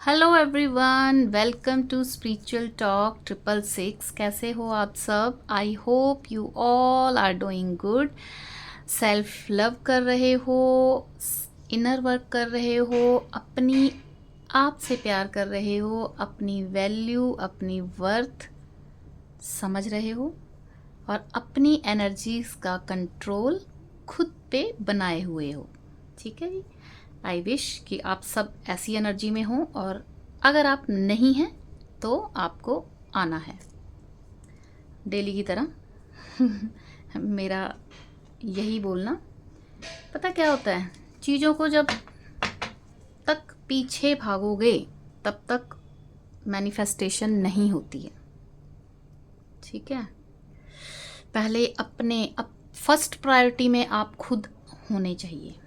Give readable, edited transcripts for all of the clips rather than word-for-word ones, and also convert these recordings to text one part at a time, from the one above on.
Hello everyone, welcome to spiritual talk 666। कैसे हो आप सब? I hope you all are doing good. Self love कर रहे हो, इनर वर्क कर रहे हो, अपनी आप से प्यार कर रहे हो, अपनी वैल्यू अपनी वर्थ समझ रहे हो और अपनी एनर्जीज का कंट्रोल खुद पे बनाए हुए हो। ठीक है जी। आई विश कि आप सब ऐसी एनर्जी में हों, और अगर आप नहीं हैं तो आपको आना है डेली की तरह। मेरा यही बोलना। पता क्या होता है, चीज़ों को जब तक पीछे भागोगे तब तक मैनिफेस्टेशन नहीं होती है। ठीक है, पहले फर्स्ट प्रायोरिटी में आप खुद होने चाहिए।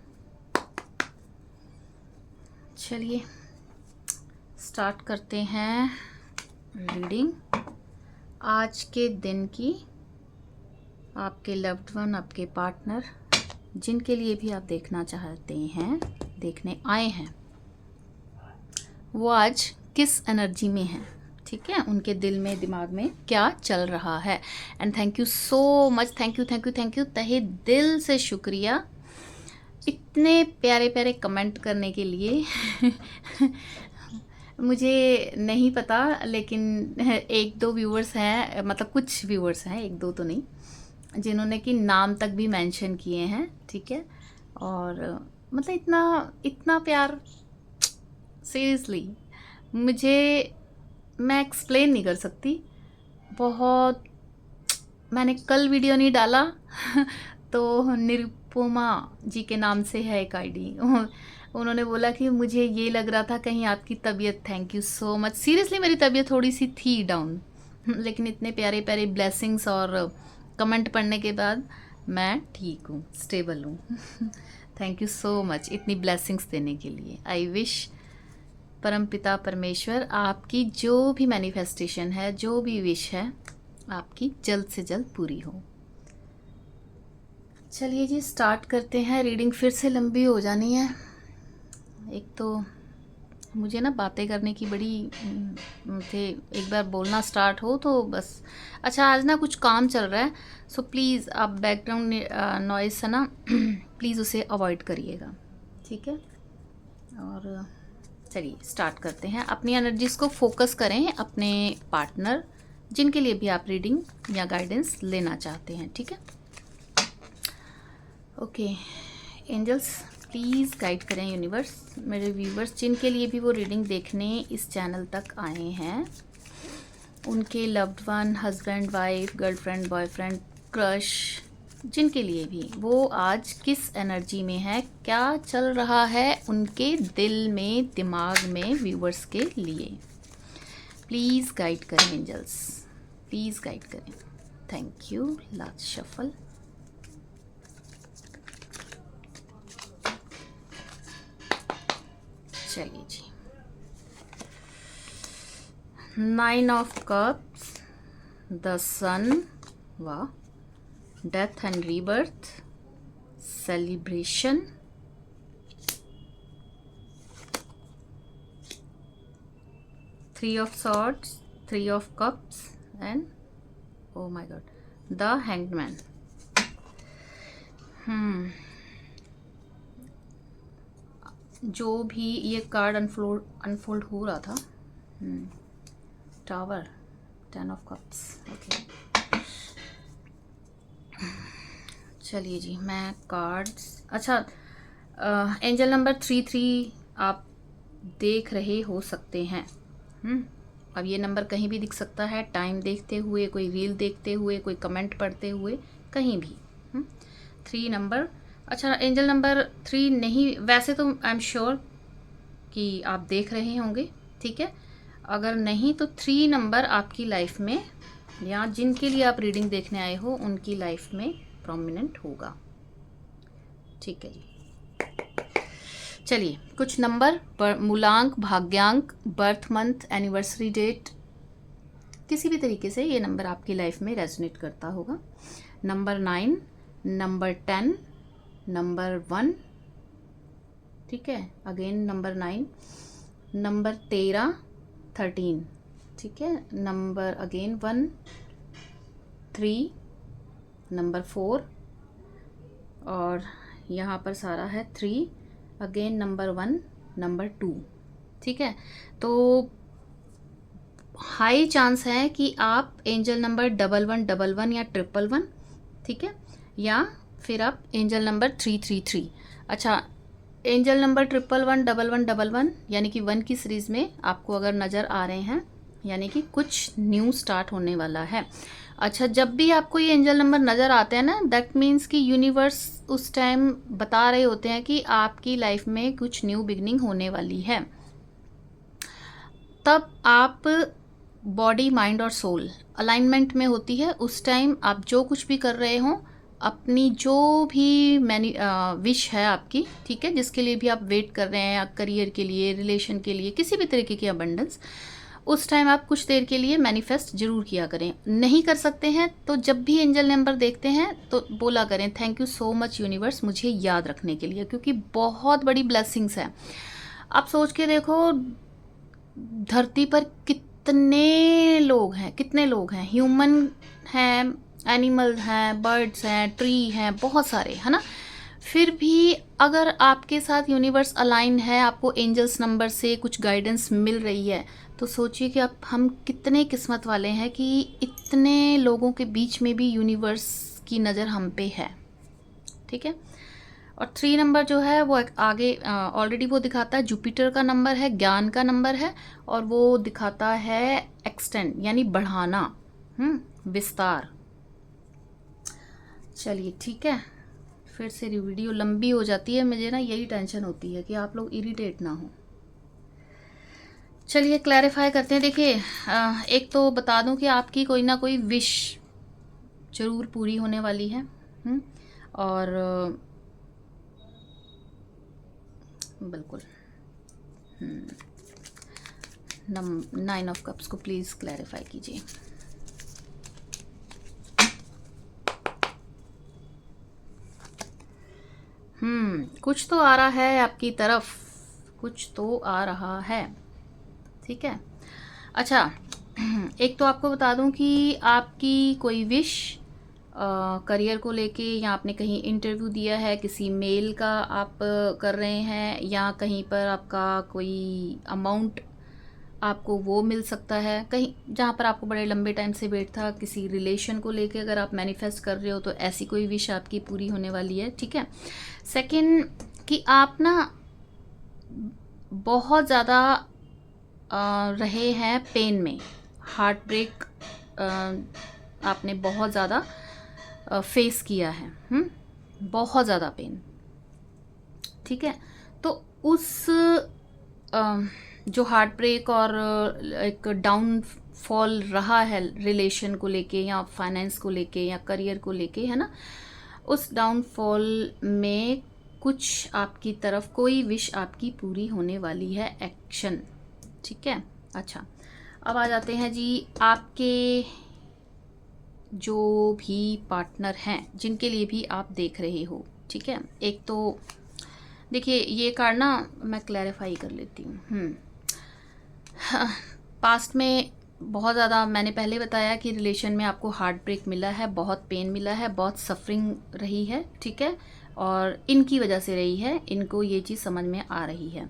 चलिए स्टार्ट करते हैं रीडिंग आज के दिन की। आपके लव्ड वन, आपके पार्टनर, जिनके लिए भी आप देखना चाहते हैं, देखने आए हैं, वो आज किस एनर्जी में हैं। ठीक है, उनके दिल में दिमाग में क्या चल रहा है। And thank you so much, thank you thank you thank you, तहे दिल से शुक्रिया इतने प्यारे प्यारे कमेंट करने के लिए। मुझे नहीं पता, लेकिन एक दो व्यूअर्स हैं, मतलब कुछ व्यूअर्स हैं, एक दो तो नहीं, जिन्होंने कि नाम तक भी मेंशन किए हैं। ठीक है, और मतलब इतना इतना प्यार, सीरियसली मुझे, मैं एक्सप्लेन नहीं कर सकती। बहुत, मैंने कल वीडियो नहीं डाला तो निरुपमा जी के नाम से है एक आईडी। उन्होंने बोला कि मुझे ये लग रहा था कहीं आपकी तबीयत, thank you so much. Seriously मेरी तबीयत थोड़ी सी थी डाउन, लेकिन इतने प्यारे प्यारे ब्लेसिंग्स और कमेंट पढ़ने के बाद मैं ठीक हूँ, स्टेबल हूँ। थैंक यू सो मच इतनी ब्लेसिंग्स देने के लिए। आई विश परमपिता परमेश्वर आपकी जो भी मैनिफेस्टेशन है, जो भी विश है, आपकी जल्द से जल्द पूरी हो। चलिए जी स्टार्ट करते हैं। रीडिंग फिर से लंबी हो जानी है। एक तो मुझे ना बातें करने की बड़ी थे, एक बार बोलना स्टार्ट हो तो बस। अच्छा, आज ना कुछ काम चल रहा है, सो प्लीज़ आप बैकग्राउंड नॉइज़ से ना प्लीज़ उसे अवॉइड करिएगा। ठीक है, और चलिए स्टार्ट करते हैं। अपनी एनर्जीज़ को फोकस करें अपने पार्टनर, जिनके लिए भी आप रीडिंग या गाइडेंस लेना चाहते हैं। ठीक है, ओके एंजल्स प्लीज़ गाइड करें यूनिवर्स, मेरे व्यूवर्स जिनके लिए भी वो रीडिंग देखने इस चैनल तक आए हैं, उनके loved one, husband, wife, girlfriend, boyfriend, crush, जिनके लिए भी, वो आज किस एनर्जी में है, क्या चल रहा है उनके दिल में, दिमाग में, व्यूवर्स के लिए। प्लीज़ गाइड करें एंजल्स, प्लीज़ गाइड करें। Thank you. Last shuffle. चलिए जी, 9 ऑफ कप्स, द सन, वाह, death and rebirth, celebration, 3 of swords, 3 of cups, and oh my god, the hanged man. जो भी ये कार्ड अनफोल्ड हो रहा था, टावर, 10 of cups। ओके चलिए जी, मैं कार्ड्स, अच्छा एंजल नंबर 33 आप देख रहे हो सकते हैं। अब ये नंबर कहीं भी दिख सकता है, टाइम देखते हुए, कोई रील देखते हुए, कोई कमेंट पढ़ते हुए, कहीं भी। 3 नंबर, अच्छा एंजल नंबर 3 नहीं, वैसे तो आई एम श्योर कि आप देख रहे होंगे। ठीक है, अगर नहीं तो 3 नंबर आपकी लाइफ में, या जिनके लिए आप रीडिंग देखने आए हो उनकी लाइफ में प्रोमिनेंट होगा। ठीक है जी, चलिए कुछ नंबर, मूलांक, भाग्यांक, बर्थ मंथ, एनिवर्सरी डेट, किसी भी तरीके से ये नंबर आपकी लाइफ में रेजोनेट करता होगा। नंबर 9, नंबर 10, नंबर 1, ठीक है, अगेन नंबर 9, नंबर 13, 13, ठीक है। नंबर अगेन 1, 3, नंबर 4, और यहाँ पर सारा है 3, अगेन नंबर 1, नंबर 2, ठीक है। तो हाई चांस है कि आप एंजल नंबर 1111 या 111, ठीक है, या फिर आप एंजल नंबर 333। अच्छा, एंजल नंबर 1111111 यानी कि 1 की सीरीज़ में आपको अगर नज़र आ रहे हैं, यानी कि कुछ न्यू स्टार्ट होने वाला है। अच्छा, जब भी आपको ये एंजल नंबर नज़र आते हैं ना, दैट मीन्स कि यूनिवर्स उस टाइम बता रहे होते हैं कि आपकी लाइफ में कुछ न्यू बिगनिंग होने वाली है। तब आप बॉडी, माइंड और सोल अलाइनमेंट में होती है। उस टाइम आप जो कुछ भी कर रहे हो, अपनी जो भी विश है आपकी, ठीक है, जिसके लिए भी आप वेट कर रहे हैं, करियर के लिए, रिलेशन के लिए, किसी भी तरीके की अबंडेंस, उस टाइम आप कुछ देर के लिए मैनिफेस्ट जरूर किया करें। नहीं कर सकते हैं तो जब भी एंजल नंबर देखते हैं तो बोला करें, thank you so much universe मुझे याद रखने के लिए, क्योंकि बहुत बड़ी ब्लेसिंग्स है। आप सोच के देखो, धरती पर कितने लोग हैं, कितने लोग हैं, ह्यूमन हैं, एनिमल्स हैं, बर्ड्स हैं, ट्री हैं, बहुत सारे, है ना। फिर भी अगर आपके साथ यूनिवर्स अलाइन है, आपको एंजल्स नंबर से कुछ गाइडेंस मिल रही है, तो सोचिए कि हम कितने किस्मत वाले हैं कि इतने लोगों के बीच में भी यूनिवर्स की नज़र हम पे है, ठीक है। और 3 नंबर जो है वो आगे ऑलरेडी वो दिखाता है, जुपिटर का नंबर है, ज्ञान का नंबर है, और वो दिखाता है एक्सटेंड यानी बढ़ाना, विस्तार। चलिए ठीक है, फिर से वीडियो लंबी हो जाती है, मुझे ना यही टेंशन होती है कि आप लोग इरिटेट ना हो। चलिए क्लैरिफाई करते हैं। देखिए, एक तो बता दूं कि आपकी कोई ना कोई विश ज़रूर पूरी होने वाली है, और बिल्कुल 9 ऑफ कप्स को प्लीज़ क्लैरिफाई कीजिए। कुछ तो आ रहा है आपकी तरफ, कुछ तो आ रहा है, ठीक है। अच्छा, एक तो आपको बता दूं कि आपकी कोई विश करियर को लेके, या आपने कहीं इंटरव्यू दिया है, किसी मेल का आप कर रहे हैं, या कहीं पर आपका कोई अमाउंट आपको वो मिल सकता है, कहीं जहाँ पर आपको बड़े लंबे टाइम से वेट था, किसी रिलेशन को लेके अगर आप मैनिफेस्ट कर रहे हो तो ऐसी कोई विश आपकी पूरी होने वाली है, ठीक है। सेकंड, कि आप ना बहुत ज़्यादा रहे हैं पेन में, हार्ट ब्रेक आपने बहुत ज़्यादा फेस किया है, बहुत ज़्यादा पेन, ठीक है। तो उस जो हार्ट ब्रेक और एक डाउनफॉल रहा है रिलेशन को लेके, या फाइनेंस को लेके, या करियर को लेके, है ना, उस डाउनफॉल में कुछ आपकी तरफ कोई विश आपकी पूरी होने वाली है, एक्शन, ठीक है। अच्छा, अब आ जाते हैं जी आपके जो भी पार्टनर हैं, जिनके लिए भी आप देख रहे हो, ठीक है। एक तो देखिए, ये कार्ड ना मैं क्लैरिफाई कर लेती हूँ। पास्ट में बहुत ज़्यादा, मैंने पहले बताया कि रिलेशन में आपको हार्ट ब्रेक मिला है, बहुत पेन मिला है, बहुत सफरिंग रही है, ठीक है, और इनकी वजह से रही है, इनको ये चीज़ समझ में आ रही है।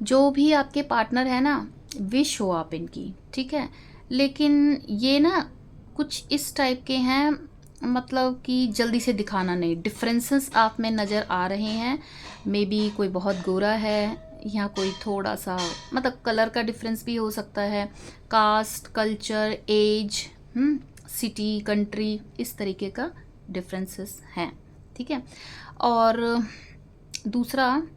जो भी आपके पार्टनर है ना, विश हो आप इनकी, ठीक है, लेकिन ये ना कुछ इस टाइप के हैं, मतलब कि जल्दी से दिखाना नहीं, डिफरेंसेस आप में नज़र आ रहे हैं। मे बी कोई बहुत गोरा है, या कोई थोड़ा सा, मतलब कलर का डिफरेंस भी हो सकता है, caste, culture, age, city, country, इस तरीके का डिफरेंसेस हैं, ठीक है। और दूसरा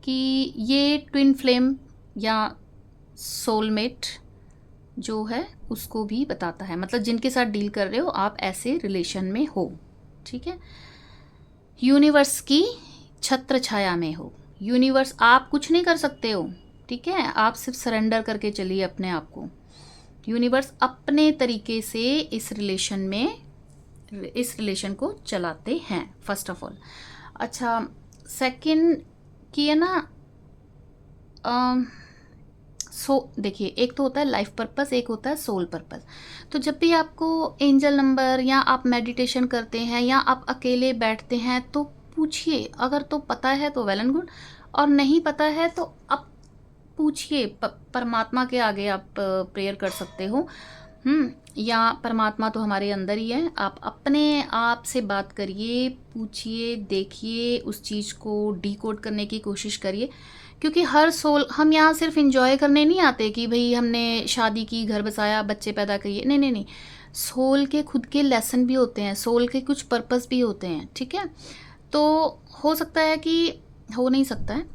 कि ये ट्विन फ्लेम या सोलमेट जो है उसको भी बताता है, मतलब जिनके साथ डील कर रहे हो आप ऐसे रिलेशन में हो, ठीक है, यूनिवर्स की छत्र छाया में हो। यूनिवर्स, आप कुछ नहीं कर सकते हो, ठीक है, आप सिर्फ सरेंडर करके चलिए अपने आप को। यूनिवर्स अपने तरीके से इस रिलेशन को चलाते हैं, फर्स्ट ऑफ ऑल। अच्छा, सेकंड कि है ना, देखिए, एक तो होता है लाइफ पर्पस, एक होता है सोल पर्पस। तो जब भी आपको एंजल नंबर या आप मेडिटेशन करते हैं या आप अकेले बैठते हैं तो पूछिए। अगर तो पता है तो वेल एंड गुड, और नहीं पता है तो आप पूछिए। परमात्मा के आगे आप प्रेयर कर सकते हो। या परमात्मा तो हमारे अंदर ही है। आप अपने आप से बात करिए, पूछिए, देखिए, उस चीज़ को डिकोड करने की कोशिश करिए। क्योंकि हर सोल, हम यहाँ सिर्फ इंजॉय करने नहीं आते कि भाई हमने शादी की, घर बसाया, बच्चे पैदा किए। नहीं नहीं नहीं, सोल के खुद के लेसन भी होते हैं, सोल के कुछ पर्पस भी होते हैं। ठीक है, तो हो सकता है कि, हो नहीं सकता है,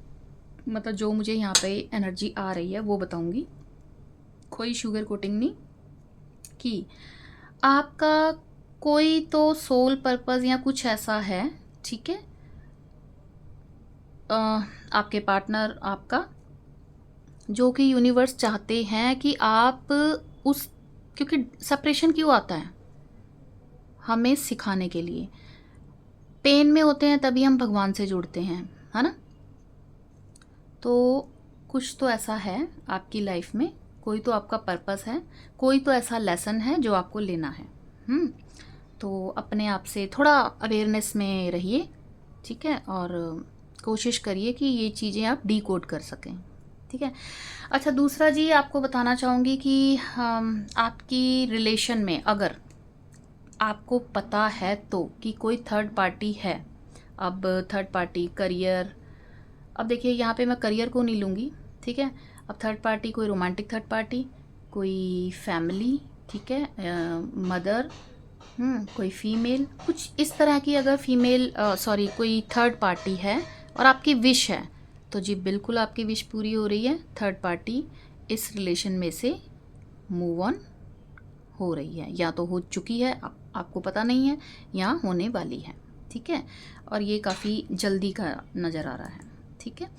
मतलब जो मुझे यहाँ पे एनर्जी आ रही है वो बताऊंगी, कोई शुगर कोटिंग नहीं, कि आपका कोई तो सोल पर्पस या कुछ ऐसा है। ठीक है, आपके पार्टनर आपका, जो कि यूनिवर्स चाहते हैं कि आप उस, क्योंकि सेपरेशन क्यों आता है, हमें सिखाने के लिए। पेन में होते हैं तभी हम भगवान से जुड़ते हैं, है ना। तो कुछ तो ऐसा है आपकी लाइफ में, कोई तो आपका पर्पस है, कोई तो ऐसा लेसन है जो आपको लेना है। तो अपने आप से थोड़ा अवेयरनेस में रहिए। ठीक है, और कोशिश करिए कि ये चीज़ें आप डिकोड कर सकें। ठीक है। अच्छा, दूसरा जी आपको बताना चाहूँगी कि आपकी रिलेशन में अगर आपको पता है तो कि कोई थर्ड पार्टी है। अब थर्ड पार्टी करियर, अब देखिए यहाँ पे मैं करियर को नहीं लूँगी। ठीक है, अब थर्ड पार्टी, कोई रोमांटिक थर्ड पार्टी, कोई फैमिली, ठीक है, मदर, कोई फीमेल, कुछ इस तरह की अगर फीमेल, सॉरी, कोई थर्ड पार्टी है और आपकी विश है, तो जी बिल्कुल आपकी विश पूरी हो रही है। थर्ड पार्टी इस रिलेशन में से मूव ऑन हो रही है, या तो हो चुकी है, आपको पता नहीं है, या होने वाली है। ठीक है, और ये काफ़ी जल्दी का नज़र आ रहा है। ठीक है,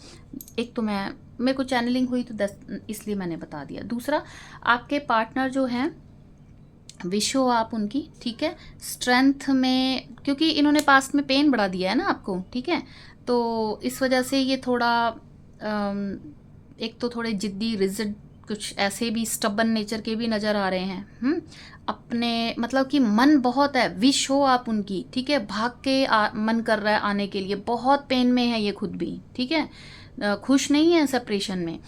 एक तो मेरे को चैनलिंग हुई तो 10 इसलिए मैंने बता दिया। दूसरा, आपके पार्टनर जो हैं, विश हो आप उनकी। ठीक है, स्ट्रेंथ में, क्योंकि इन्होंने पास्ट में पेन बढ़ा दिया है ना आपको। ठीक है, तो इस वजह से ये थोड़ा एक तो थोड़े जिद्दी, रिजिड, कुछ ऐसे भी स्टबन नेचर के भी नज़र आ रहे हैं। अपने मतलब कि मन बहुत है, विश हो आप उनकी। ठीक है, भाग के मन कर रहा है आने के लिए, बहुत पेन में है ये खुद भी। ठीक है, खुश नहीं है सेपरेशन में,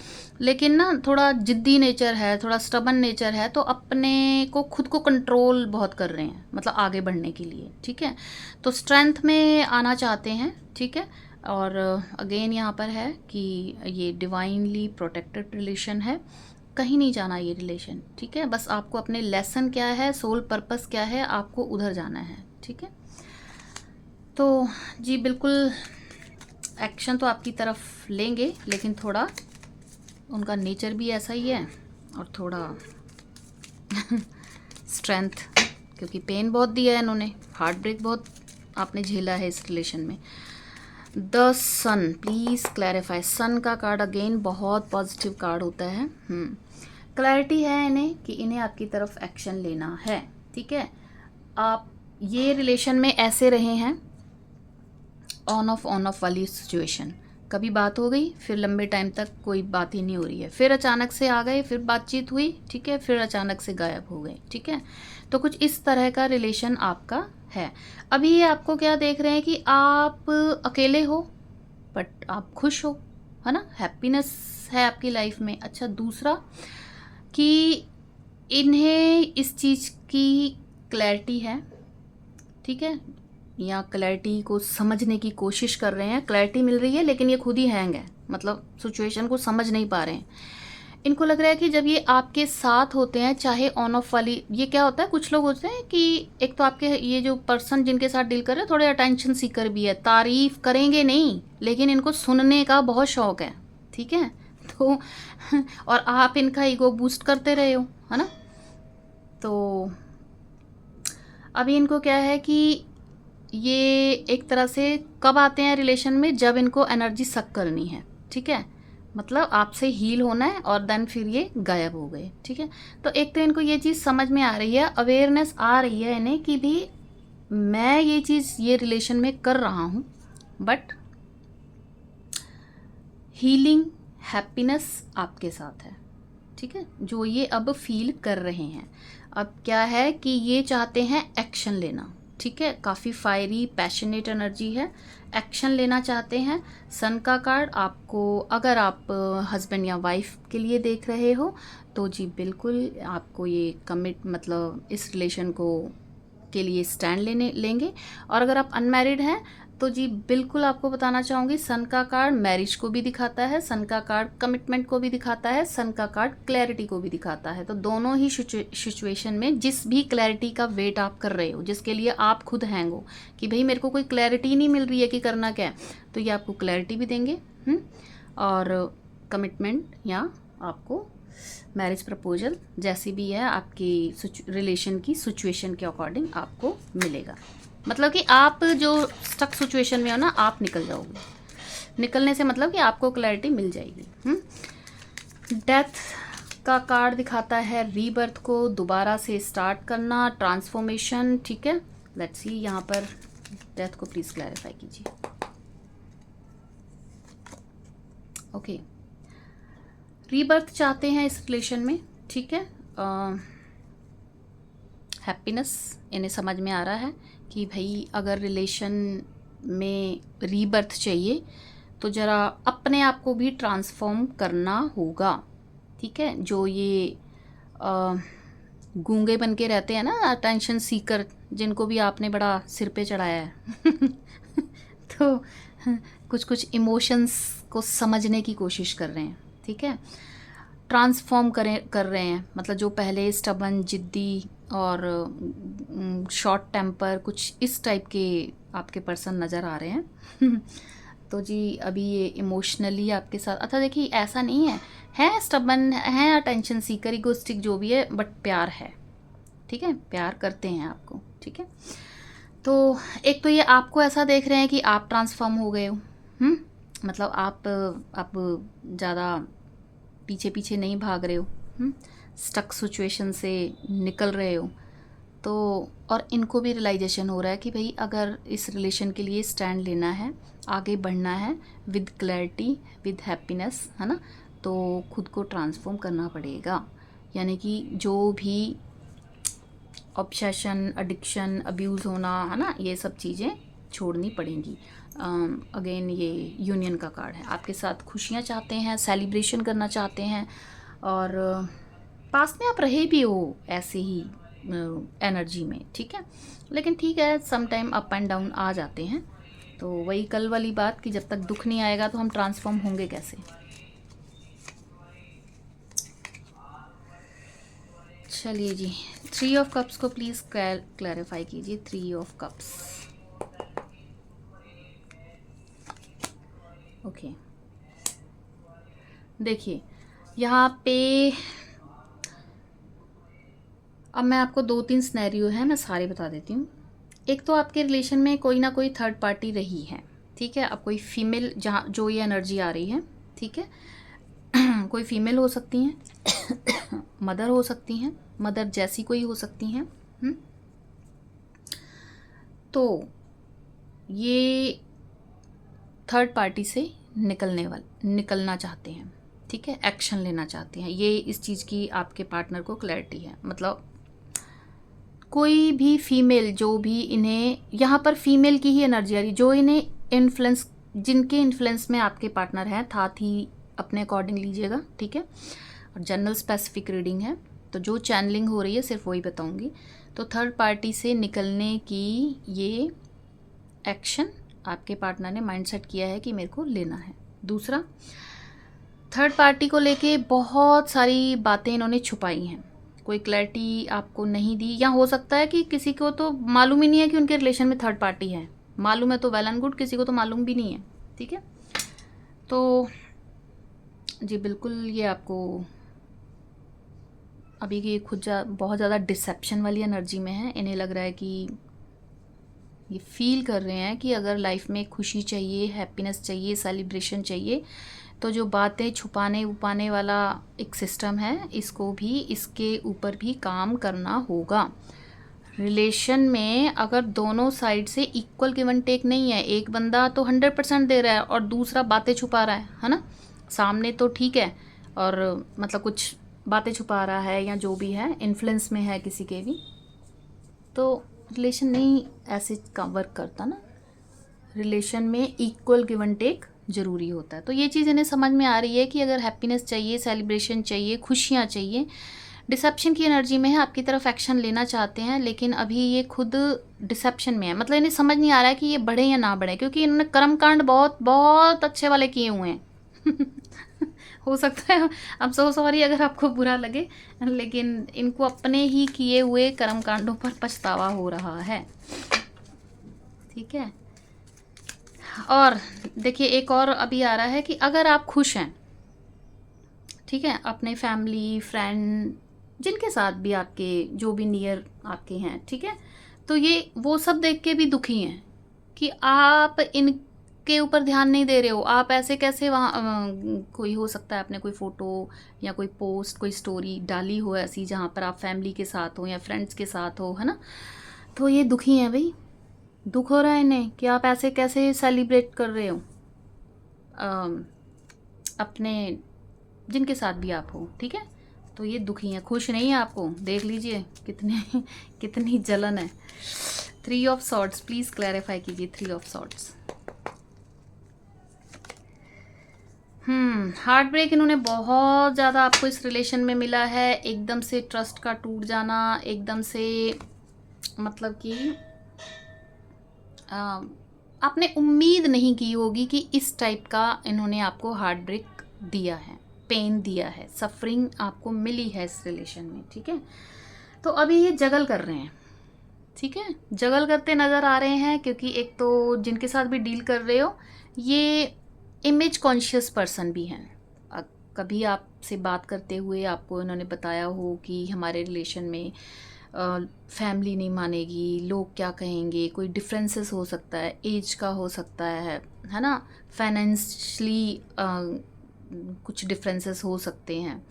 लेकिन ना थोड़ा जिद्दी नेचर है, थोड़ा स्टबन नेचर है, तो अपने को खुद को कंट्रोल बहुत कर रहे हैं, मतलब आगे बढ़ने के लिए। ठीक है, तो स्ट्रेंथ में आना चाहते हैं। ठीक है, और अगेन यहाँ पर है कि ये डिवाइनली प्रोटेक्टेड रिलेशन है, कहीं नहीं जाना ये रिलेशन। ठीक है, बस आपको अपने लेसन क्या है, सोल पर्पस क्या है, आपको उधर जाना है। ठीक है, तो जी बिल्कुल एक्शन तो आपकी तरफ लेंगे, लेकिन थोड़ा उनका नेचर भी ऐसा ही है, और थोड़ा स्ट्रेंथ, क्योंकि पेन बहुत दिया है इन्होंने, हार्ट ब्रेक बहुत आपने झेला है इस रिलेशन में। The sun, please clarify. Sun का कार्ड अगेन बहुत पॉजिटिव कार्ड होता है। क्लैरिटी है इन्हें कि इन्हें आपकी तरफ एक्शन लेना है। ठीक है, आप ये रिलेशन में ऐसे रहे हैं, ऑन ऑफ वाली सिचुएशन। कभी बात हो गई, फिर लंबे टाइम तक कोई बात ही नहीं हो रही है, फिर अचानक से आ गए, फिर बातचीत हुई। ठीक है, फिर अचानक से गायब हो गए। ठीक है, तो कुछ इस तरह का रिलेशन आपका है। अभी ये आपको क्या देख रहे हैं कि आप अकेले हो बट आप खुश हो, है ना, हैप्पीनेस है आपकी लाइफ में। अच्छा, दूसरा कि इन्हें इस चीज़ की क्लैरिटी है। ठीक है, या क्लैरिटी को समझने की कोशिश कर रहे हैं, क्लैरिटी मिल रही है लेकिन ये खुद ही हैंग है, मतलब सिचुएशन को समझ नहीं पा रहे हैं। इनको लग रहा है कि जब ये आपके साथ होते हैं, चाहे ऑन ऑफ वाली, ये क्या होता है, कुछ लोग होते हैं कि एक तो आपके ये जो पर्सन जिनके साथ डील कर रहे हैं थोड़े अटेंशन सीकर भी है, तारीफ करेंगे नहीं लेकिन इनको सुनने का बहुत शौक है। ठीक है, तो और आप इनका ईगो बूस्ट करते रहे हो, है ना। तो अभी इनको क्या है कि ये एक तरह से कब आते हैं रिलेशन में, जब इनको एनर्जी सक करनी है। ठीक है, मतलब आपसे हील होना है, और देन फिर ये गायब हो गए। ठीक है, तो एक तो इनको ये चीज़ समझ में आ रही है, अवेयरनेस आ रही है इन्हें कि भी मैं ये चीज़ ये रिलेशन में कर रहा हूँ, बट हीलिंग हैप्पीनेस आपके साथ है, ठीक है, जो ये अब फील कर रहे हैं। अब क्या है कि ये चाहते हैं एक्शन लेना, ठीक है, काफ़ी फायरी पैशनेट एनर्जी है, एक्शन लेना चाहते हैं। सन का कार्ड आपको, अगर आप हस्बैंड या वाइफ के लिए देख रहे हो तो जी बिल्कुल आपको ये कमिट, मतलब इस रिलेशन को के लिए स्टैंड लेंगे। और अगर आप अनमैरिड हैं तो जी बिल्कुल आपको बताना चाहूँगी, सन का कार्ड मैरिज को भी दिखाता है, सन का कार्ड कमिटमेंट को भी दिखाता है, सन का कार्ड क्लैरिटी को भी दिखाता है। तो दोनों ही सिचुएशन में जिस भी क्लैरिटी का वेट आप कर रहे हो, जिसके लिए आप खुद हैंग हो कि भाई मेरे को कोई क्लैरिटी नहीं मिल रही है कि करना क्या है, तो ये आपको क्लैरिटी भी देंगे और कमिटमेंट या आपको मैरिज प्रपोजल जैसी भी है आपकी रिलेशन की सिचुएशन के अकॉर्डिंग आपको मिलेगा। मतलब कि आप जो स्टक सिचुएशन में हो ना, आप निकल जाओगे। निकलने से मतलब कि आपको क्लैरिटी मिल जाएगी। डेथ का कार्ड दिखाता है रीबर्थ को, दोबारा से स्टार्ट करना, ट्रांसफॉर्मेशन, ठीक है। लेट्स सी, यहाँ पर डेथ को प्लीज़ क्लैरिफाई कीजिए। ओके, रीबर्थ चाहते हैं इस रिलेशन में, ठीक है। हैप्पीनेस इन्हें समझ में आ रहा है कि भाई अगर रिलेशन में रीबर्थ चाहिए तो ज़रा अपने आप को भी ट्रांसफॉर्म करना होगा, ठीक है। जो ये गूंगे बन के रहते हैं ना, अटेंशन सीकर, जिनको भी आपने बड़ा सिर पे चढ़ाया है तो कुछ कुछ इमोशंस को समझने की कोशिश कर रहे हैं, ठीक है। ट्रांसफॉर्म कर रहे हैं, मतलब जो पहले स्टबन, जिद्दी और शॉर्ट टेम्पर, कुछ इस टाइप के आपके पर्सन नज़र आ रहे हैं तो जी अभी ये इमोशनली आपके साथ, अच्छा देखिए ऐसा नहीं है स्टबन, है अटेंशन सीकर, इगोस्टिक, जो भी है, बट प्यार है, ठीक है, प्यार करते हैं आपको, ठीक है। तो एक तो ये आपको ऐसा देख रहे हैं कि आप ट्रांसफॉर्म हो गए हो, मतलब आप ज़्यादा पीछे पीछे नहीं भाग रहे हो, स्टक सिचुएशन से निकल रहे हो। तो और इनको भी रियलाइजेशन हो रहा है कि भाई अगर इस रिलेशन के लिए स्टैंड लेना है, आगे बढ़ना है विद क्लैरिटी, विद हैप्पीनेस, है ना, तो खुद को ट्रांसफॉर्म करना पड़ेगा। यानी कि जो भी ऑब्सेशन, एडिक्शन, अब्यूज़ होना, है ना, ये सब चीज़ें छोड़नी पड़ेंगी। अगेन ये यूनियन का कार्ड है, आपके साथ खुशियाँ चाहते हैं, सेलिब्रेशन करना चाहते हैं, और पास में आप रहे भी हो ऐसे ही एनर्जी में, ठीक है। लेकिन ठीक है, some time up and down आ जाते हैं। तो वही कल वाली बात कि जब तक दुख नहीं आएगा तो हम ट्रांसफॉर्म होंगे कैसे। चलिए जी, 3 ऑफ कप्स को प्लीज़ क्लैरिफाई कीजिए। 3 ऑफ कप्स, ओके। देखिए यहाँ पे अब मैं आपको 2-3 सिनेरियो है, मैं सारे बता देती हूँ। एक तो आपके रिलेशन में कोई ना कोई थर्ड पार्टी रही है, ठीक है। अब कोई फीमेल, जहाँ जो ये एनर्जी आ रही है, ठीक है कोई फीमेल हो सकती हैं मदर हो सकती हैं, मदर जैसी कोई हो सकती हैं। तो ये थर्ड पार्टी से निकलना चाहते हैं, ठीक है, एक्शन लेना चाहते हैं। ये इस चीज़ की आपके पार्टनर को क्लैरिटी है। मतलब कोई भी फीमेल, जो भी इन्हें, यहाँ पर फीमेल की ही एनर्जी आ रही, जो इन्हें इन्फ्लुएंस, जिनके इन्फ्लुएंस में आपके पार्टनर हैं, साथ ही अपने अकॉर्डिंग लीजिएगा, ठीक है। और जनरल स्पेसिफिक रीडिंग है, तो जो चैनलिंग हो रही है सिर्फ वही बताऊंगी। तो थर्ड पार्टी से निकलने की ये एक्शन आपके पार्टनर ने माइंडसेट किया है कि मेरे को लेना है। दूसरा, थर्ड पार्टी को लेके बहुत सारी बातें इन्होंने छुपाई हैं, कोई क्लैरिटी आपको नहीं दी, या हो सकता है कि किसी को तो मालूम ही नहीं है कि उनके रिलेशन में थर्ड पार्टी है। मालूम है तो वेल एंड गुड, किसी को तो मालूम भी नहीं है, ठीक है। तो जी बिल्कुल ये आपको अभी की खुद बहुत ज़्यादा डिसेप्शन वाली एनर्जी में है। इन्हें लग रहा है कि ये फील कर रहे हैं कि अगर लाइफ में खुशी चाहिए, हैप्पीनेस चाहिए, सेलिब्रेशन चाहिए, तो जो बातें छुपाने उपाने वाला एक सिस्टम है, इसको भी, इसके ऊपर भी काम करना होगा। रिलेशन में अगर दोनों साइड से इक्वल गिव एंड टेक नहीं है, एक बंदा तो 100% दे रहा है और दूसरा बातें छुपा रहा है ना, सामने तो ठीक है, और मतलब कुछ बातें छुपा रहा है या जो भी है, इन्फ्लुएंस में है किसी के भी, तो रिलेशन नहीं ऐसे का वर्क करता ना। रिलेशन में इक्वल गिव एंड टेक ज़रूरी होता है। तो ये चीज़ इन्हें समझ में आ रही है कि अगर हैप्पीनेस चाहिए, सेलिब्रेशन चाहिए, खुशियाँ चाहिए, डिसेप्शन की एनर्जी में है, आपकी तरफ एक्शन लेना चाहते हैं, लेकिन अभी ये खुद डिसेप्शन में है। मतलब इन्हें समझ नहीं आ रहा है कि ये बढ़े या ना बढ़े, क्योंकि इन्होंने कर्मकांड बहुत बहुत अच्छे वाले किए हुए हैं। हो सकता है, आई एम सो सॉरी अगर आपको बुरा लगे, लेकिन इनको अपने ही किए हुए कर्मकांडों पर पछतावा हो रहा है। ठीक है, और देखिए एक और अभी आ रहा है कि अगर आप खुश हैं, ठीक है, अपने फैमिली फ्रेंड जिनके साथ भी आपके, जो भी नियर आपके हैं, ठीक है, तो ये वो सब देख के भी दुखी हैं कि आप इनके ऊपर ध्यान नहीं दे रहे हो। आप ऐसे कैसे वहाँ कोई हो सकता है आपने कोई फ़ोटो या कोई पोस्ट, कोई स्टोरी डाली हो ऐसी जहाँ पर आप फैमिली के साथ हो या फ्रेंड्स के साथ हो, है ना, तो ये दुखी हैं भाई। दुख हो रहा है इन्हें कि आप ऐसे कैसे सेलिब्रेट कर रहे हो अपने जिनके साथ भी आप हो, ठीक है, तो ये दुखी हैं, खुश नहीं है। आपको देख लीजिए कितने कितनी जलन है। 3 ऑफ सॉर्ड्स, प्लीज़ क्लैरिफाई कीजिए 3 ऑफ सॉर्ड्स। हार्ट ब्रेक इन्होंने बहुत ज़्यादा आपको इस रिलेशन में मिला है। एकदम से ट्रस्ट का टूट जाना, एकदम से मतलब कि आपने उम्मीद नहीं की होगी कि इस टाइप का इन्होंने आपको हार्ट ब्रेक दिया है, पेन दिया है, सफरिंग आपको मिली है इस रिलेशन में, ठीक है। तो अभी ये जगल कर रहे हैं, ठीक है, जगल करते नज़र आ रहे हैं, क्योंकि एक तो जिनके साथ भी डील कर रहे हो ये इमेज कॉन्शियस पर्सन भी हैं। कभी आपसे बात करते हुए आपको इन्होंने बताया हो कि हमारे रिलेशन में फैमिली नहीं मानेगी, लोग क्या कहेंगे, कोई डिफरेंसेस हो सकता है, एज का हो सकता है ना, फाइनेंशियली कुछ डिफरेंसेस हो सकते हैं,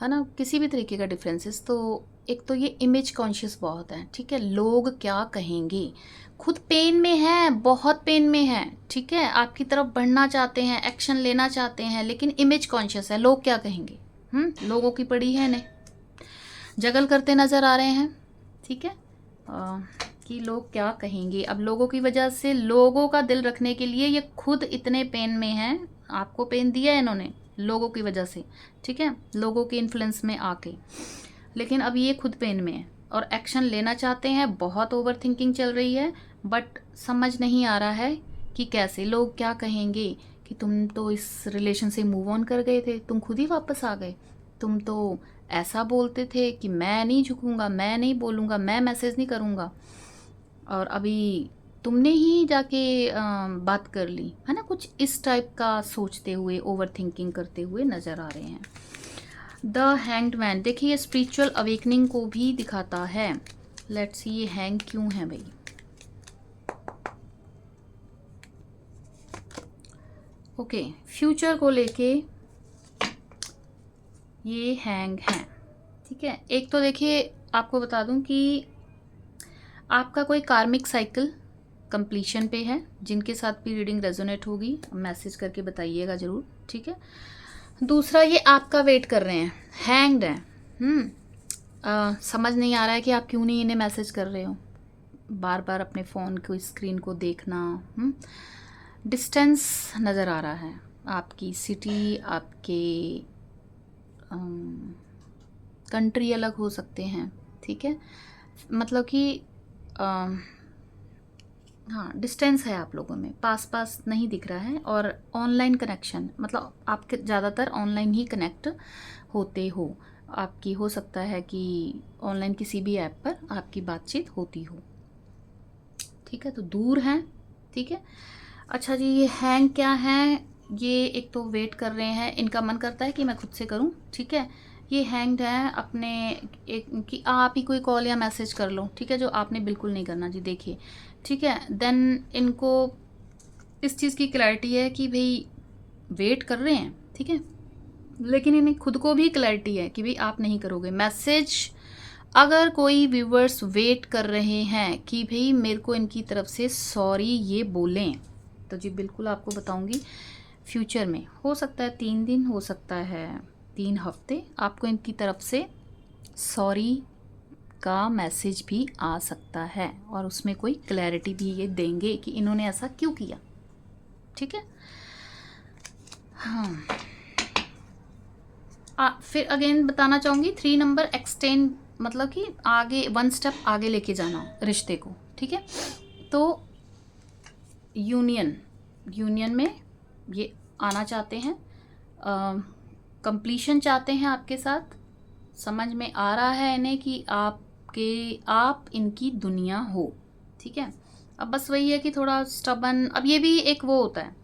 है ना, किसी भी तरीके का डिफरेंसेस। तो एक तो ये इमेज कॉन्शियस बहुत है, ठीक है, लोग क्या कहेंगे, खुद पेन में है, बहुत पेन में है, ठीक है, आपकी तरफ बढ़ना चाहते हैं, एक्शन लेना चाहते हैं, लेकिन इमेज कॉन्शियस है, लोग क्या कहेंगे, लोगों की पड़ी है इन्हें, जगल करते नज़र आ रहे हैं, ठीक है, कि लोग क्या कहेंगे। अब लोगों की वजह से, लोगों का दिल रखने के लिए ये खुद इतने पेन में हैं, आपको पेन दिया है इन्होंने लोगों की वजह से, ठीक है, लोगों के इन्फ्लुएंस में आके, लेकिन अब ये खुद पेन में है और एक्शन लेना चाहते हैं। बहुत ओवर थिंकिंग चल रही है, बट समझ नहीं आ रहा है कि कैसे, लोग क्या कहेंगे कि तुम तो इस रिलेशन से मूव ऑन कर गए थे, तुम खुद ही वापस आ गए, तुम तो ऐसा बोलते थे कि मैं नहीं झुकूंगा, मैं नहीं बोलूँगा, मैं मैसेज नहीं करूँगा, और अभी तुमने ही जाके बात कर ली, है ना, कुछ इस टाइप का सोचते हुए, ओवर थिंकिंग करते हुए नज़र आ रहे हैं। द हैंग्ड मैन, देखिए ये स्पिरिचुअल अवेकनिंग को भी दिखाता है। लेट्स सी ये हैंग क्यों है भाई। ओके, फ्यूचर को लेके ये हैंग है, ठीक है। एक तो देखिए आपको बता दूं कि आपका कोई कार्मिक साइकिल कंप्लीशन पे है, जिनके साथ भी रीडिंग रेजोनेट होगी मैसेज करके बताइएगा ज़रूर, ठीक है। दूसरा ये आपका वेट कर रहे हैं, हैंग्ड है, समझ नहीं आ रहा है कि आप क्यों नहीं इन्हें मैसेज कर रहे हो, बार बार अपने फ़ोन को, स्क्रीन को देखना, डिस्टेंस नज़र आ रहा है, आपकी सिटी, आपके कंट्री अलग हो सकते हैं, ठीक है, मतलब कि हाँ डिस्टेंस है आप लोगों में, पास पास नहीं दिख रहा है। और ऑनलाइन कनेक्शन, मतलब आप ज़्यादातर ऑनलाइन ही कनेक्ट होते हो, आपकी हो सकता है कि ऑनलाइन किसी भी ऐप पर आपकी बातचीत होती हो, ठीक है, तो दूर हैं, ठीक है। अच्छा जी, ये हैंग क्या है, ये एक तो वेट कर रहे हैं, इनका मन करता है कि मैं खुद से करूं, ठीक है, ये हैंग्ड है अपने एक कि आप ही कोई कॉल या मैसेज कर लो, ठीक है, जो आपने बिल्कुल नहीं करना जी, देखिए, ठीक है। देन इनको इस चीज़ की क्लैरिटी है कि भाई वेट कर रहे हैं, ठीक है, लेकिन इन्हें खुद को भी क्लैरिटी है कि भाई आप नहीं करोगे मैसेज। अगर कोई व्यूवर्स वेट कर रहे हैं कि भाई मेरे को इनकी तरफ से सॉरी ये बोलें, तो जी बिल्कुल आपको बताऊंगी फ्यूचर में हो सकता है 3 दिन, हो सकता है 3 हफ्ते, आपको इनकी तरफ से सॉरी का मैसेज भी आ सकता है और उसमें कोई क्लैरिटी भी ये देंगे कि इन्होंने ऐसा क्यों किया। ठीक है। हाँ, फिर अगेन बताना चाहूँगी 3 नंबर एक्सटेंड, मतलब कि आगे 1 स्टेप आगे लेके जाना रिश्ते को। ठीक है। तो यूनियन में ये आना चाहते हैं, कंप्लीशन चाहते हैं आपके साथ। समझ में आ रहा है इन्हें कि आप इनकी दुनिया हो। ठीक है। अब बस वही है कि थोड़ा स्टबन, अब ये भी एक वो होता है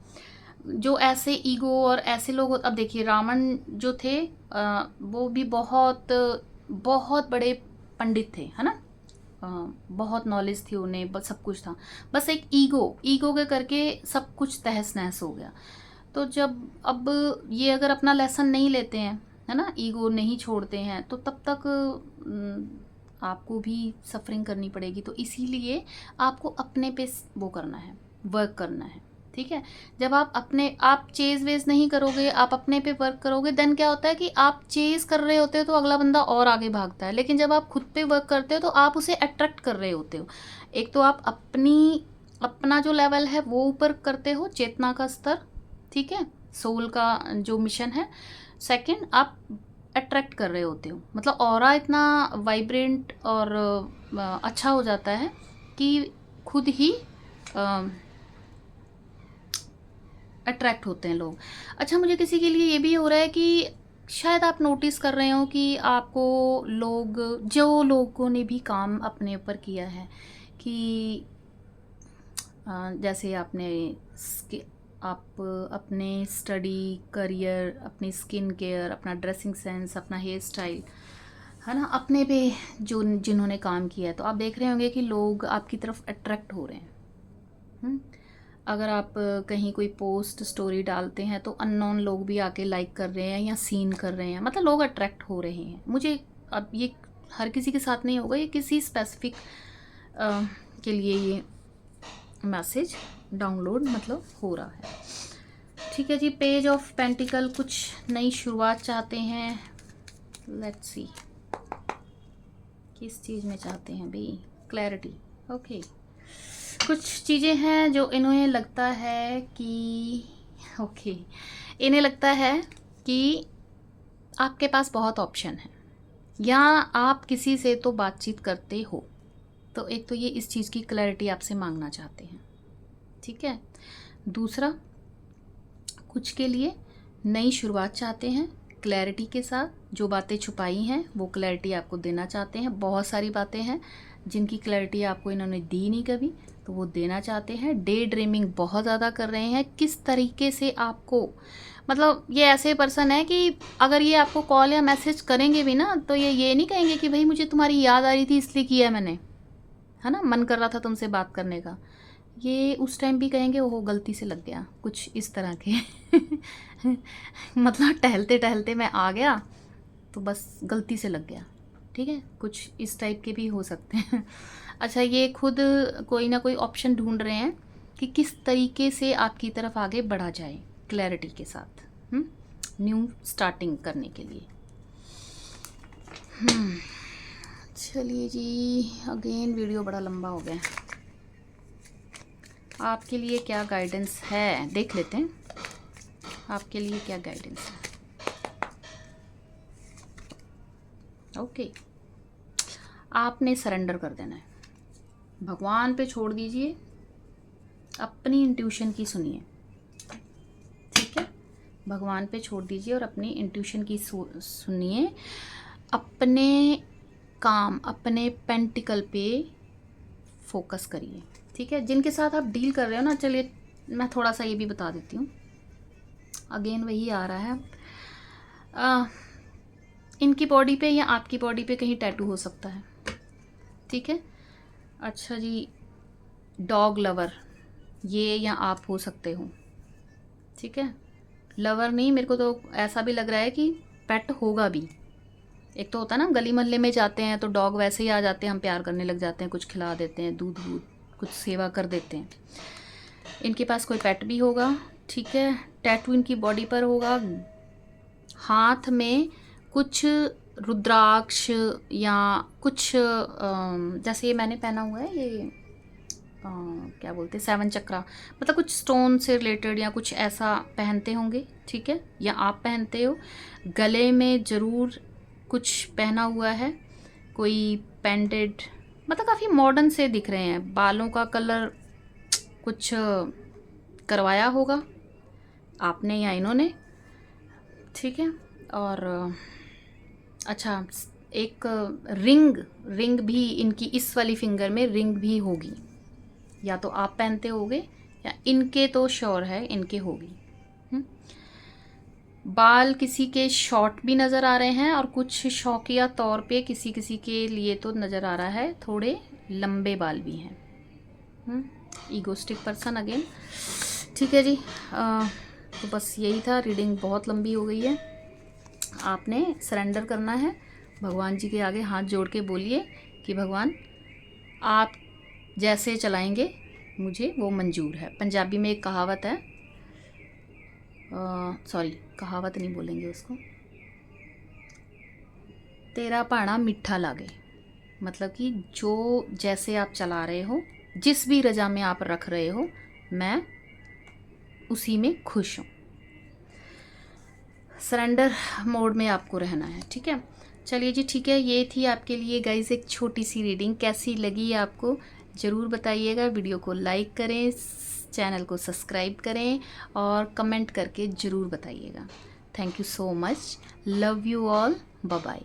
जो ऐसे ईगो और ऐसे लोग अब देखिए रावण जो थे वो भी बहुत बहुत बड़े पंडित थे, है ना। बहुत नॉलेज थी उन्हें, बस सब कुछ था, बस एक ईगो के करके सब कुछ तहस नहस हो गया। तो जब अब ये अगर अपना लेसन नहीं लेते हैं, है ना, ईगो नहीं छोड़ते हैं, तो तब तक आपको भी सफरिंग करनी पड़ेगी। तो इसीलिए आपको अपने पे वो करना है, वर्क करना है। ठीक है। जब आप चेज वेज नहीं करोगे, आप अपने पे वर्क करोगे, देन क्या होता है कि आप चेज कर रहे होते हो तो अगला बंदा और आगे भागता है, लेकिन जब आप खुद पे वर्क करते हो तो आप उसे अट्रैक्ट कर रहे होते हो। एक तो आप अपना जो लेवल है वो ऊपर करते हो, चेतना का स्तर। ठीक है, सोल का जो मिशन है। सेकंड, आप अट्रैक्ट कर रहे होते हो, मतलब ऑरा इतना वाइब्रेंट और अच्छा हो जाता है कि खुद ही अट्रैक्ट होते हैं लोग। अच्छा, मुझे किसी के लिए ये भी हो रहा है कि शायद आप नोटिस कर रहे हो कि आपको जो लोगों ने भी काम अपने ऊपर किया है कि जैसे आप अपने स्टडी, करियर, अपनी स्किन केयर, अपना ड्रेसिंग सेंस, अपना हेयर स्टाइल, है ना, अपने पे जिन्होंने काम किया है, तो आप देख रहे होंगे कि लोग आपकी तरफ अट्रैक्ट हो रहे हैं। अगर आप कहीं कोई पोस्ट स्टोरी डालते हैं तो अननोन लोग भी आके लाइक कर रहे हैं या सीन कर रहे हैं, मतलब लोग अट्रैक्ट हो रहे हैं। मुझे अब ये हर किसी के साथ नहीं होगा, ये किसी स्पेसिफिक के लिए ये मैसेज डाउनलोड मतलब हो रहा है। ठीक है जी। पेज ऑफ पेंटिकल, कुछ नई शुरुआत चाहते हैं। लेट्स सी किस चीज़ में चाहते हैं भाई, क्लैरिटी। ओके, कुछ चीज़ें हैं जो इन्हें लगता है कि इन्हें लगता है कि आपके पास बहुत ऑप्शन है, या आप किसी से तो बातचीत करते हो, तो एक तो ये इस चीज़ की क्लैरिटी आपसे मांगना चाहते हैं। ठीक है। दूसरा, कुछ के लिए नई शुरुआत चाहते हैं क्लैरिटी के साथ, जो बातें छुपाई हैं वो क्लैरिटी आपको देना चाहते हैं। बहुत सारी बातें हैं जिनकी क्लैरिटी आपको इन्होंने दी नहीं कभी, तो वो देना चाहते हैं। डे ड्रीमिंग बहुत ज़्यादा कर रहे हैं, किस तरीके से आपको, मतलब ये ऐसे पर्सन है कि अगर ये आपको कॉल या मैसेज करेंगे भी ना, तो ये नहीं कहेंगे कि भाई मुझे तुम्हारी याद आ रही थी इसलिए किया मैंने, है ना, मन कर रहा था तुमसे बात करने का। ये उस टाइम भी कहेंगे ओहो गलती से लग गया, कुछ इस तरह के मतलब टहलते टहलते मैं आ गया तो बस गलती से लग गया। ठीक है, कुछ इस टाइप के भी हो सकते हैं। अच्छा, ये खुद कोई ना कोई ऑप्शन ढूंढ रहे हैं कि किस तरीके से आपकी तरफ आगे बढ़ा जाए क्लैरिटी के साथ, न्यू स्टार्टिंग करने के लिए। चलिए जी, अगेन वीडियो बड़ा लंबा हो गया। आपके लिए क्या गाइडेंस है देख लेते हैं, आपके लिए क्या गाइडेंस है। ओके, आपने सरेंडर कर देना है, भगवान पे छोड़ दीजिए, अपनी इंट्यूशन की सुनिए। ठीक है, भगवान पे छोड़ दीजिए और अपनी इंट्यूशन की सुनिए। अपने काम, अपने पेंटिकल पे फोकस करिए। ठीक है, जिनके साथ आप डील कर रहे हो ना, चलिए मैं थोड़ा सा ये भी बता देती हूँ। अगेन वही आ रहा है, इनकी बॉडी पे या आपकी बॉडी पे कहीं टैटू हो सकता है। ठीक है। अच्छा जी, डॉग लवर, ये या आप हो सकते हो। ठीक है, लवर नहीं, मेरे को तो ऐसा भी लग रहा है कि पेट होगा भी। एक तो होता है ना, गली मोहल्ले में जाते हैं तो डॉग वैसे ही आ जाते हैं, हम प्यार करने लग जाते हैं, कुछ खिला देते हैं, दूध कुछ सेवा कर देते हैं। इनके पास कोई पेट भी होगा। ठीक है, टैटू इनकी बॉडी पर होगा। हाथ में कुछ रुद्राक्ष या कुछ जैसे ये मैंने पहना हुआ है, ये क्या बोलते हैं, 7 चक्रा, मतलब कुछ स्टोन से रिलेटेड या कुछ ऐसा पहनते होंगे, ठीक है, या आप पहनते हो। गले में ज़रूर कुछ पहना हुआ है, कोई पेंडेड, मतलब काफ़ी मॉडर्न से दिख रहे हैं। बालों का कलर कुछ करवाया होगा आपने या इन्होंने, ठीक है। और अच्छा, एक रिंग भी इनकी इस वाली फिंगर में रिंग भी होगी, या तो आप पहनते होगे या इनके, तो श्योर है इनके होगी। बाल किसी के शॉर्ट भी नज़र आ रहे हैं और कुछ शौकिया तौर पे किसी किसी के लिए तो नज़र आ रहा है थोड़े लंबे बाल भी हैं। ईगोस्टिक पर्सन अगेन, ठीक है जी। तो बस यही था, रीडिंग बहुत लंबी हो गई है। आपने सरेंडर करना है, भगवान जी के आगे हाथ जोड़ के बोलिए कि भगवान आप जैसे चलाएंगे मुझे वो मंजूर है। पंजाबी में एक कहावत है, सॉरी कहावत नहीं बोलेंगे उसको, तेरा भाणा मीठा लागे, मतलब कि जो जैसे आप चला रहे हो, जिस भी रजा में आप रख रहे हो, मैं उसी में खुश हूँ। सरेंडर मोड में आपको रहना है, ठीक है। चलिए जी, ठीक है, ये थी आपके लिए गाइस एक छोटी सी रीडिंग। कैसी लगी आपको ज़रूर बताइएगा। वीडियो को लाइक करें, चैनल को सब्सक्राइब करें और कमेंट करके ज़रूर बताइएगा। Thank you so much, love you all, bye bye.